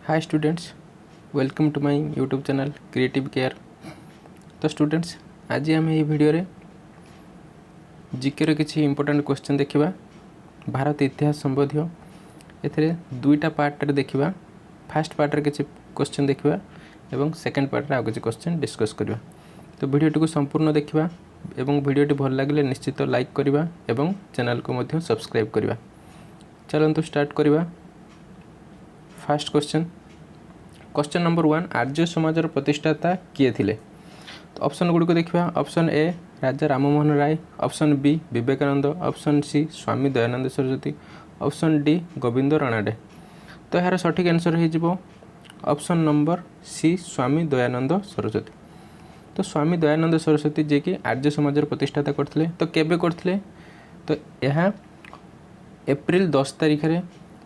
Hi students, welcome to my YouTube channel creative care. तो students, आज आम ये वीडियो रे जीके किसी इंपोर्टेंट क्वेश्चन देखा भारत इतिहास संबंधी। ए दुईटा पार्ट रे देखा। फास्ट पार्ट रे किसी क्वेश्चन देखा एवं सेकेंड पार्ट रे आउ किसी क्वेश्चन डिस्कस करवा। तो वीडियोटी को संपूर्ण देखा एवं वीडियोटी भल लगे निश्चित लाइक करवा एवं चैनल को मध्य सब्सक्राइब करवा। चलतु स्टार्ट करवा। फास्ट क्वेश्चन नंबर 1, आर्य समाजर प्रतिष्ठाता किए थिले? तो ऑप्शन गुड़ी को देखा। Option A Raja Rammohan Roy, option B Vivekananda, option C Swami Dayananda Saraswati, option D Govind Ranade. तो यार सठिक आंसर हो option number C Swami Dayananda Saraswati. तो स्वामी दयानंद सरस्वती जे कि आर्य समाजर प्रतिष्ठाता करथिले। तो केबे करथिले? तो यह एप्रिल 10 तारिख रे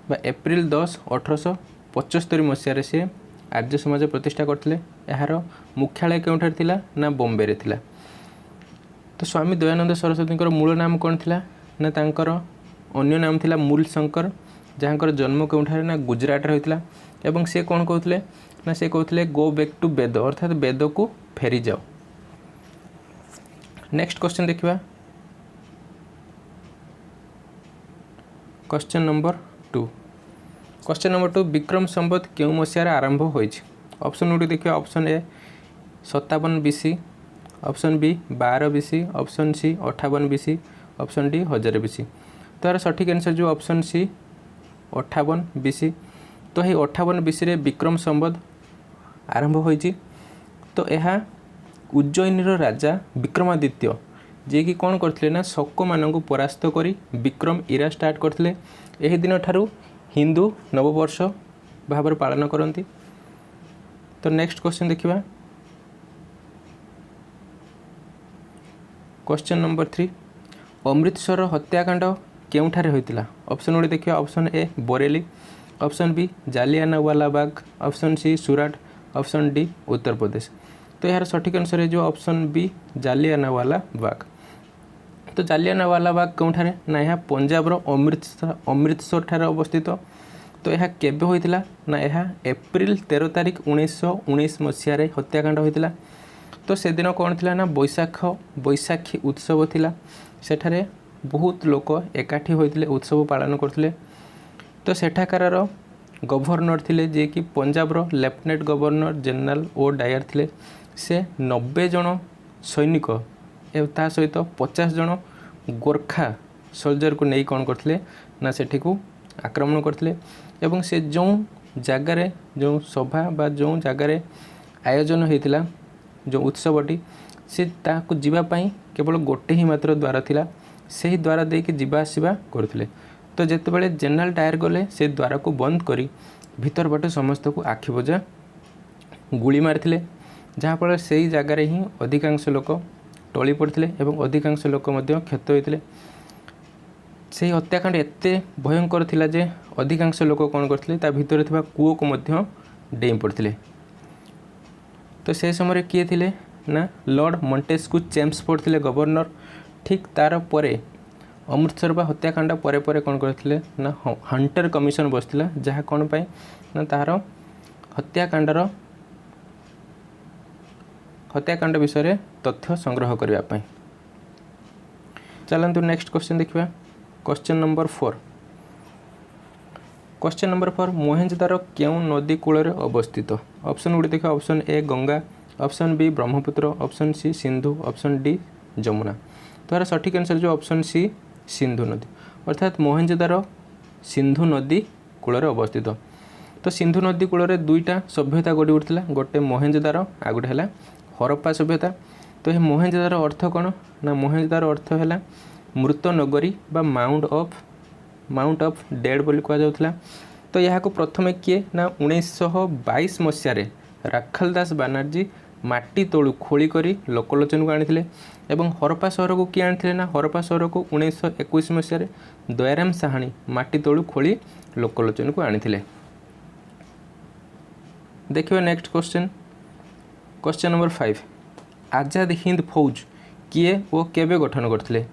बा एप्रिल 10 1875 मसीह से आर्य समाज प्रतिष्ठा करथिले। यार मुख्यालय केउठार थिला ना बॉम्बे रे थिला। तो स्वामी दयानंद सरस्वती मूल नाम कौन थिला ना तांकर अन्य नाम थिला मूल शंकर, जहाँकर जन्म केउठार ना गुजरात रे होइतिला। एवं से कौन कहथिले ना से कहथिले गो बैक टू वेद, अर्थात वेद को फेरी जाओ। नेक्स्ट क्वेश्चन देखिबा। Question number 2। Question number 2, Vikram Samvat क्यों मसीहार आरंभ होइछि? ऑप्शन गुडी देखिए। Option A 57 BC, option B 12 BC, option C 58 BC, option D 1000 BC. तो यार सठिक आंसर जो ऑप्शन सी 58 बीसी। तो ये 58 बीसी रे विक्रम संवत आरंभ होइछि। तो यह उज्जैन राजा विक्रमादित्य जे कि कौन करथिले ना शक मानक परास्त करी विक्रम इरा स्टार्ट करथिले। एही दिन ठारू हिंदू नववर्ष भाव पालन करती। तो नेक्स्ट क्वेश्चन देखिबा। क्वेश्चन नंबर 3, अमृतसर हत्याकांड केउठारे होइतिला? ऑप्शन गुडी देखिए। Option A Bareilly, option B Jallianwala Bagh, option C Surat, option D Uttar Pradesh. तो यार सठिक आंसर है जो ऑप्शन बी जालियानवाला बाग। तो जालियानवाला बाग केउठारे ना यह पंजाब रो अमृतसर ठारे अवस्थित। तो यह केबे होइतिला ना यह एप्रिल 13 तारिख 1919 मसीह रे हत्याकांड होइतिला। तो से दिन कौन थिला ना बैसाखी उत्सव थिला। सेठारे बहुत लोक एकाठी होइतिले, उत्सव पालन करथिले। तो सेठाकार गवर्नर थिले जे कि पंजाब रो lieutenant governor general O'Dwyer थिले। से 90 जन सैनिक ता सहित 50 जन गोरखा सोल्जर को नहीं कौन करथिले ना सेठी को आक्रमण करथिले। एवं से जो जगार जो सभा बा जो जगार आयोजन होइतिला जो उत्सवटी से ताकू जीवा पई केवल गोटे ही मात्र द्वार थिला। सही द्वार दे के जीवा आसीबा करथिले। तो जेते बेले जनरल डायर गले से द्वार को बंद करी भीतर बाटे समस्त को आखि बजा गुली मारथिले, जहाँ फल से जगार ही अधिकांश लोक टली पड़ते एवं अधिकांश लोक क्षत होते। से हत्याकांड एते भयंकर थिला जे अधिकांश लोक कौन करथिले ता भितर थिबा कूओ को मध्य डेई पड़ते। तो से समय किए थिले ना लॉर्ड मॉन्टेस्क्यू चेम्सफोर्ड थिले गवर्नर। ठीक तार परे अमृतसर बा हत्याकांड परे परे कौन करथिले ना हंटर कमिशन बसथिला, जहाँ कौन पाई ना तार हत्याकांड विषय तथ्य संग्रह करने पाई। चलतु नेक्स्ट क्वेश्चन देखिबा। Question number 4। Question number 4, Mohenjodaro क्यों नदी कूल अवस्थित? ऑप्शन गुडी देखिए। Option A Ganga, option B Brahmaputra, option C Sindhu, option D Jamuna. तो यार सठिक आंसर जो ऑप्शन सी सिंधु नदी, अर्थात मोहेंजोदारो सिंधु नदी कूल अवस्थित। तो सिंधु नदी कूल दुईटा सभ्यता गढ़ी उठिला, गोटे मोहेंजोदारो आ गोटे है हरप्पा सभ्यता। तो यह मोहेंजोदारो अर्थ कौन ना मोहेंजोदारो अर्थ है मृत नगरी बा माउंट ऑफ डेड बोली कहा जाउथला। तो यहाँ को प्रथम किए ना 1922 मसीह राखाल दास बानर्जी माटी तलू खोली करी लोकलोचन को आनी। एवं हरप्पा सहर को किए आनी ना हरप्पा सहर को 1921 मसीह दयाराम साहानी माटी तलू खोली लोकलोचन को आनी। देखिए next question. Question number 5, Azad Hind फौज किए और केबे गठन करथिले?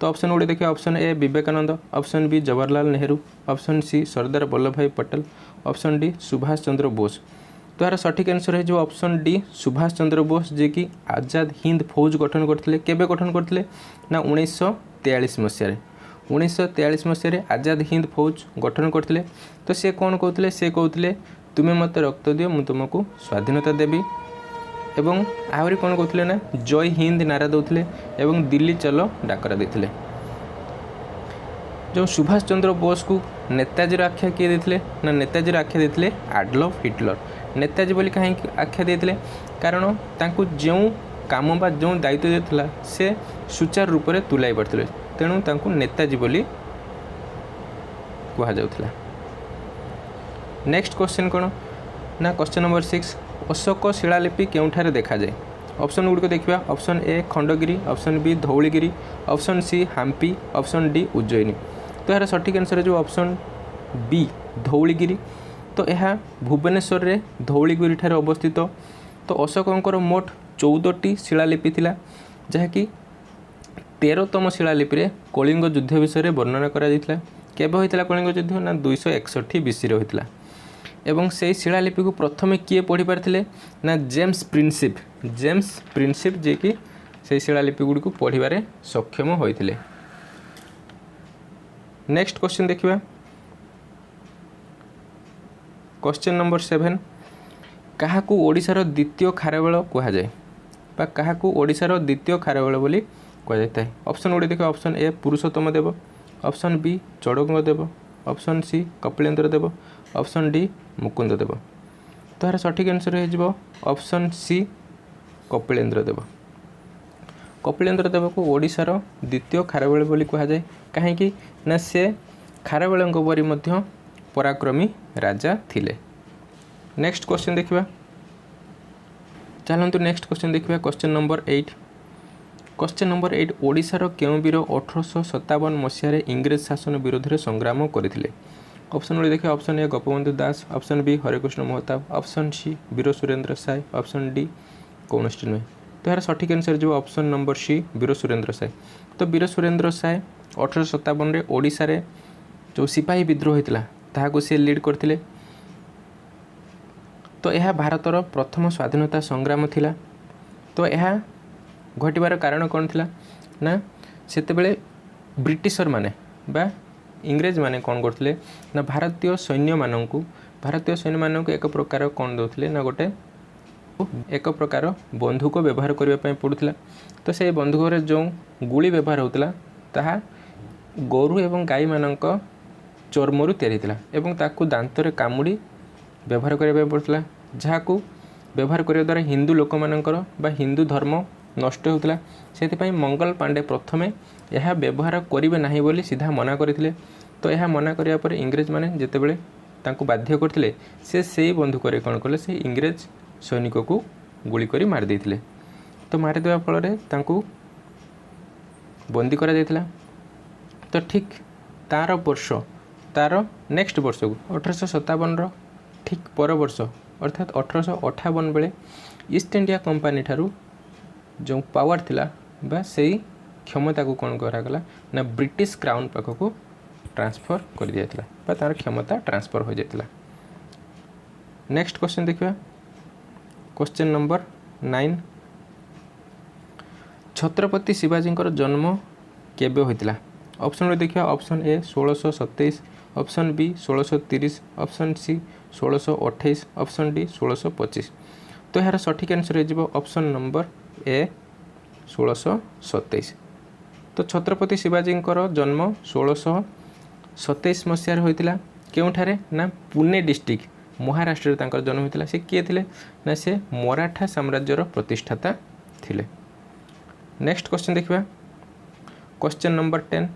तो ऑप्शन गुड़ी देखिए option A Vivekananda, option B Jawaharlal Nehru, option C Sardar Vallabhbhai Patel, option D Subhash Chandra Bose. तो यार सठिक आंसर है ऑप्शन डी सुभाष चंद्र बोस, जे कि आजाद हिंद फौज गठन करते केबे गठन करते ना 1943 मसीह 1943 मसीह आजाद हिंद फौज गठन करते। तो सी कौन कहते से कहते तुम्हें मत रक्त दियो मु तुमको स्वाधीनता देवी एवं आहरी कौन कहते ना जय हिंद नारा दौले एवं दिल्ली चलो डाकरा देते। जो सुभाष चंद्र बोस को नेताजी आख्या किए देते ना नेताजी आख्या देते एडल्फ हिटलर। नेताजी बोली कहीं आख्या देते कारण तांको जो काम बा जो दायित्व देता से सुचारू रूप से तुलाई पारते तेणु तांको नेताजी बोली कहा जाउथला। नेक्स्ट क्वेश्चन कौन ना क्वेश्चन नंबर 6 अशोक शिलालिपि केउठारे देखा जाए। ऑप्शन गुड़िक देखा option A Khandagiri, option B Dhauligiri, option C Hampi, option D Ujjayini. तो यार सठिक आंसर जो ऑप्शन बी धौलीगिरी। तो यह भुवनेश्वर रे धौलीगिरी ठारे अवस्थित। तो अशोकंकर मोट 14टी शिलालिपि थिला जहाँकि 13तम शिलालिपि रे कलिंग युद्ध विषय वर्णना करा जायतिला। केबे होइतिला कलिंग युद्ध ना 261 बीसी रे होइतिला एवं से शिलालिपि को प्रथमे किए पढ़ी पारथिले ना जेम्स प्रिंसिप जे कि से शिलालिपि गुडी को पढ़िबारे सक्षम होइतिले। नेक्स्ट क्वेश्चन देखिबा क्वेश्चन नंबर 7 काहाकू ओडिशार द्वितीय खारवेल कहा जाए बा काहाकू ओडिशार द्वितीय खारवेल बोली कहा जाता है। ऑप्शन गुडी देखिए option A Purushottam Deva, option B Chodaganga Deva, option C Kapilendra Deva, option D Mukunda Deva. तो यार सठिक आंसर हो ऑप्शन सी कपिलेन्द्र देव। कपिलेन्द्र देव को ओडिशार द्वितीय खारवेल बोली कहा जाए कहीं ना से खारवेल परी मध्य पराक्रमी राजा थिले। नेक्स्ट क्वेश्चन देखिबा चलतु नेक्स्ट क्वेश्चन देखिबा क्वेश्चन नंबर 8। क्वेश्चन नंबर 8 ओडिशार केउं वीर 1857 मसीह इंग्रेज शासन विरोध में संग्राम करथिले। ऑप्शन गुड़ी देखिए option A Gopabandhu Das, option B Harekrushna Mahtab, option C Veer Surendra Sai, option D कौन नुहे। तो यार सठिक आंसर जो option number C Veer Surendra Sai. तो वीर सुरेंद्र साय 1857 ओडिशा रे जो सिपाही विद्रोह होता ताहाको से लीड करथिले। तो यह भारतर प्रथम स्वाधीनता संग्राम थिला। तो यह घटबार कारण कौन थिला ना सेतेबेले ब्रिटिशर माने बा इंग्रेज माने कौन करथिले ना भारतीय सैन्य माननकु एक प्रकार कौन दउथिले ना गोटे एक प्रकार बंधुक व्यवहार करबा पय पडुथिला। तो से बंधुक रे जो गुली व्यवहार होतला ताहा गोरु एवं गाई मानक चर्मरु तैयारी थिला एवं ताकू दांतरे कामुड़ी व्यवहार करबा पडुथिला जहाकू व्यवहार करबा द्वारा हिंदू लोक मानकर बा हिंदू धर्म नष्ट होता से मंगल पांडे प्रथमे यह व्यवहार करेंगे ना बोली सीधा मना करते। तो यह मना करने पर इंग्रेज माने जितेबले तांको बाध्य करते से बंधुक कौन कले से इंग्रेज सैनिक को गुली करी मार देते। तो मारिदेवा फल बंदी करा जायतिला। तो ठीक तार वर्ष तार नेक्स्ट वर्ष को 1857 ठीक पर वर्ष अर्थात 1858 बेले ईस्ट इंडिया कंपानी ठारू जो पावर थिला बा से क्षमता को कौन करागला ना ब्रिटिश क्राउन पाखक ट्रांसफर कर दिया था बा तार क्षमता ट्रांसफर हो जाता। नेक्स्ट क्वेश्चन देखिए क्वेश्चन नंबर 9 छत्रपति शिवाजी जन्म केबे होइतिला। ऑप्शन रे देखिए option A 1627, option B 1630, option C 1628, option D 1625। तो यार सठिक आंसर हो ऑप्शन नंबर ए 1627। तो छत्रपति शिवाजी जन्म 1627 मसीह होता केउठारे ना पुणे डिस्ट्रिक्ट महाराष्ट्र तांकर जन्म होता। से किए थिले ना से मराठा साम्राज्यर प्रतिष्ठाता थिले। नेक्स्ट क्वेश्चन देखिबा क्वेश्चन नंबर 10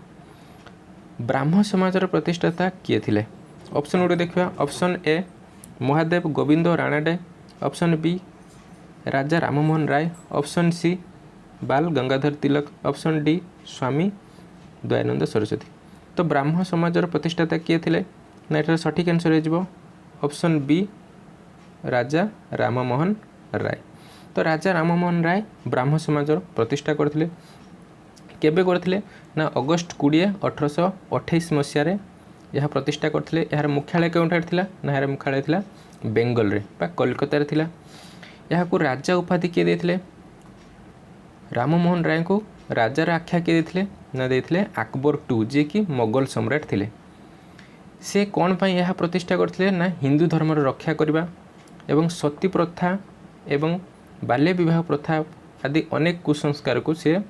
ब्राह्म समाजर प्रतिष्ठाता किए थिले। ऑप्शन गुडी देखिबा option A Mahadev Govind Ranade, option B Raja Rammohan Roy, option C Bal Gangadhar Tilak, option D Swami Dayananda Saraswati. तो ब्राह्म समाजर प्रतिष्ठाता किए थिले ना एटार सठिक आंसर हो ऑप्शन बी राजा राममोहन राय। तो राजा राममोहन राय ब्राह्म समाजर प्रतिष्ठा करथिले। केबे करथिले ना अगस्ट 20 1828 मसीह यह प्रतिष्ठा करथिले। यार मुख्यालय केउठार थिला ना यार मुख्यालय थिला बेंगल रे बा कोलकाता रे थिला। यहाँ को राजा उपाधि किए देथिले राममोहन राय को राजार आख्या किए देथिले ना देथिले अकबर टू जे कि मोगल सम्राट थिले। से कौन पाई यह प्रतिष्ठा करथिले ना हिंदू धर्म रक्षा करबा एवं सती प्रथा एवं बाल्य विवाह प्रथा आदि अनेक कुसंस्कार को से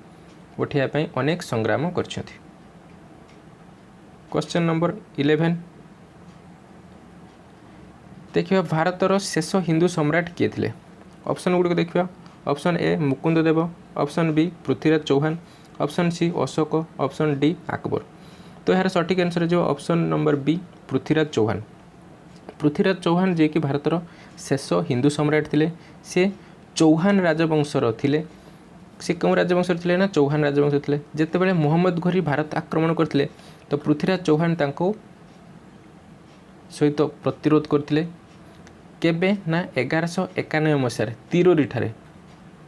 उठाइया पाई अनेक संग्राम करछथि। क्वेश्चन नंबर 11 देखिए भारतर शेष हिंदू सम्राट किए थिले। ऑप्शन गुड़िक देखिए। Option A Mukunda Deva, option B Prithviraj Chauhan, option C Ashoka, option D Akbar. तो यार सठिक आंसर जो option number B Prithviraj Chauhan. Prithviraj Chauhan जे कि भारतर शेष हिंदू सम्राट थिले। से चौहान राजवंशर थिले। से क्यों राजवंश थिले ना चौहान राजवंश थिले। जेतेबेले मोहम्मद घोरी भारत आक्रमण करथिले तो पृथ्वीराज चौहान तांको सहित प्रतिरोध करथिले। केबे ना 1191 मसीह तिरोरी ठारे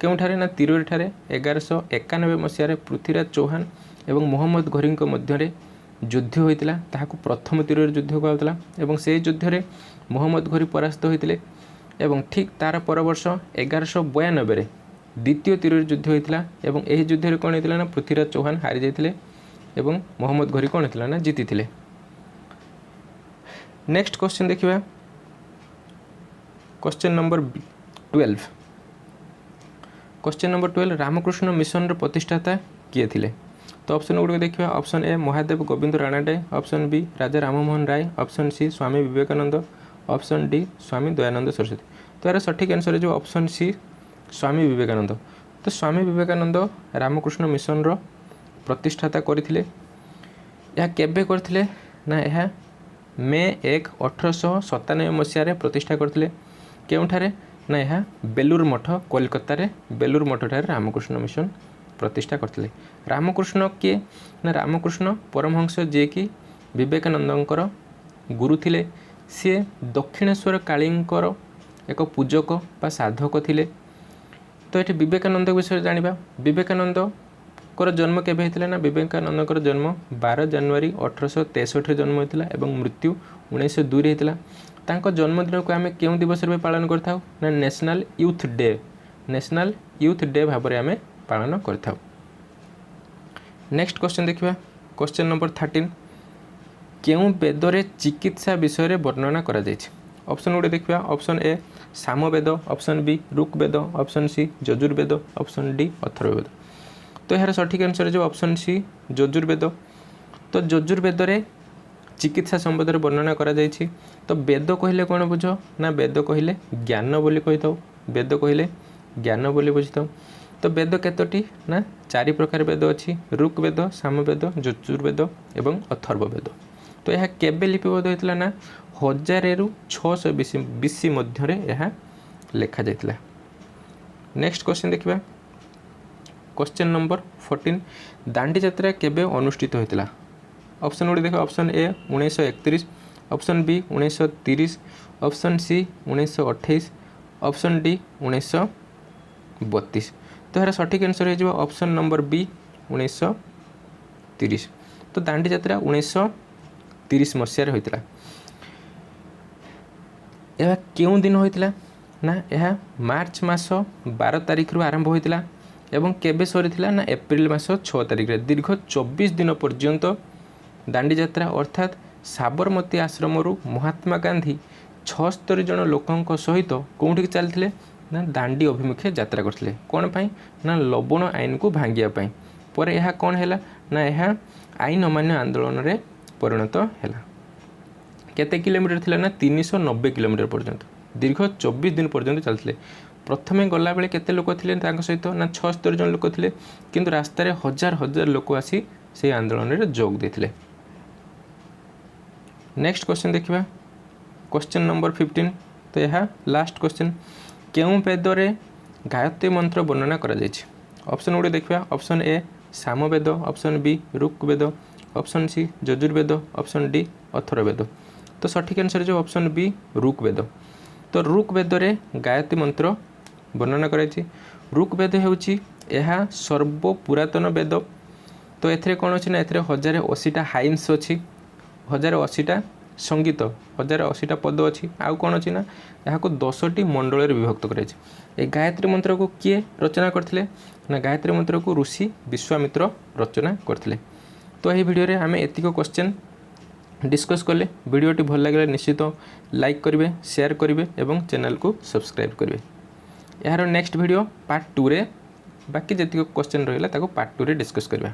केउठारे ना तिरोरी ठारे 1191 मसीह पृथ्वीराज चौहान एवं मोहम्मद घोरी मध्य युद्ध होइतिला। ताहाकु प्रथम तिरोरी युद्ध कहउतला एवं से युद्ध रे मोहम्मद घोरी परास्त होइतिले एवं ठीक तार पर वर्ष 1192 रे द्वितीय तिरोरी युद्ध होइतिला एवं एही युद्ध रे कोन होइतिला ना पृथ्वीराज चौहान हारि जाइतिले एवं मोहम्मद घोरी कोन होइतिला ना जीतितिले। नेक्स्ट क्वेश्चन देखिबा। Question number 12। Question number 12 Ramakrishna Mission र प्रतिष्ठाता किए थिले। तो ऑप्शन गुड़िक देखिए। Option A Mahadev Govind Ranade, option B Raja Rammohan Roy, option C Swami Vivekananda, option D Swami Dayananda Saraswati. तो यार सठिक आंसर जो ऑप्शन सी स्वामी विवेकानंद। तो स्वामी विवेकानंद रामकृष्ण मिशन रो प्रतिष्ठाता करथिले। यह केबे करथिले ना यह मे 1 1897 मसीह प्रतिष्ठा करथिले। केउठारे ना यह बेलूर मठ कोलकाता रे बेलूर मठ ठारे रामकृष्ण मिशन प्रतिष्ठा करथिले। रामकृष्ण किए ना रामकृष्ण परमहंस जे कि विवेकानंदंकर गुरु थिले। सी दक्षिणेश्वर कालींकर एक पूजक बा साधक थिले। तो ये विवेकानंद विषय जानिबा। विवेकानंद कर जन्म केबे हेतिला ना विवेकानंद जन्म 12 जनवरी 1863 रे जन्म होइतिला एवं मृत्यु 1902 रे हेतिला। तांको जन्मदिन को आमे केउ दिवस रे पालन करथाउ ना नेशनल यूथ डे भाव में आमे पालन करथाउ। नेक्स्ट क्वेश्चन देखिबा। क्वेश्चन नंबर 13 केउ वेद रे चिकित्सा विषय रे वर्णना करा जायछि। ऑप्शन गुड़े देखिबा। Option A Samaveda, option B Rigveda, option C Yajurveda, option D Atharvaveda. तो यार सठिक आंसर जो ऑप्शन सी यजुर्वेद। तो यजुर्वेद रे चिकित्सा संबंध में वर्णना करा जायछि। तो वेद कहले कौन बुझ ना वेद कहले ज्ञान बोली कहिथाउ। वेद कहले ज्ञान बोली बुझिथाउ। तो वेद केतोटी ना 4 प्रकार वेद अछि। ऋग्वेद, सामवेद, यजुर्वेद एवं अथर्ववेद। तो यह केबे लिपिबद्ध होइतिला ना 1000 रु 600 बीसी मध्य रे यह लेखा जाइतिला। नेक्स्ट क्वेश्चन देखिबा। क्वेश्चन नंबर 14 दांडी यात्रा केबे अनुष्ठित होइतिला। ऑप्शन गुड़ी देखो। Option A 1931, option B 1930, option C 1928, option D 1932। तो यार सठिक आंसर हो ऑप्शन नंबर बी 1930। तो दांडी यात्रा 1930 मसीह होइतिला। यह केउं दिन होइतिला ना यह मार्च मास 12 तारिख रु आरंभ होइतिला एवं केबे सरीथिला ना एप्रिल मास 6 तारिख रे। दीर्घ 24 दिन पर्यंत दांडी यात्रा अर्थात साबरमती आश्रम रु महात्मा गांधी 76 जन लोकों सहित कौटी चलते ना दांडी अभिमुखे यात्रा करते। कौन पाई ना लवण आईन को भांगिया पाई। पर यह कौन है ना यह आईन अमान्य आंदोलन रे परिणत है। केते किलोमीटर थिला ना 390 किलोमीटर पर्यंत दीर्घ 24 दिन पर्यंत चलते। प्रथमे गला बेले केते लोक थिले तांको सहित ना 76 जन लोक थिले किंतु रास्ता रे हजार हजार लोक आसी से आंदोलन रे जोग देथिले। नेक्स्ट क्वेश्चन देखिबा। Question number 15। तो यह लास्ट क्वेश्चन केउं वेद रे गायत्री मंत्र वर्णना करा जायछि। ऑप्शन गुडी देखिबा। Option A Samaveda, option B Rigveda, option C Yajurveda, option D Atharvaveda. तो सठिक आंसर जो ऑप्शन बी ऋग्वेद। तो ऋग्वेद रे गायत्री मंत्र वर्णना कराइछि। ऋग्वेद हेउछि यह सर्व पुरातन वेद तो एथिरे कौन अच्छी ना एथिरे 1080टा हाइम्स अच्छी 1080टा संगीत 1080टा पद अच्छी आउ कौन अच्छी ना यहाँ 10टी मंडल विभक्त कर गायत्री मंत्र को किए रचना करथिले ना गायत्री मंत्र को ऋषि विश्वामित्र रचना करथिले। तो यही वीडियो रे आम एतिक क्वेश्चन डिस्कस कले। वीडियोटी भल लगे निश्चित लाइक करेंगे शेयर करेंगे और चैनल को सब्सक्राइब करेंगे। यार नेक्स्ट वीडियो पार्ट 2 रे बाकी जी क्वेश्चन रहा पार्ट 2 रे डिस्कस करवा।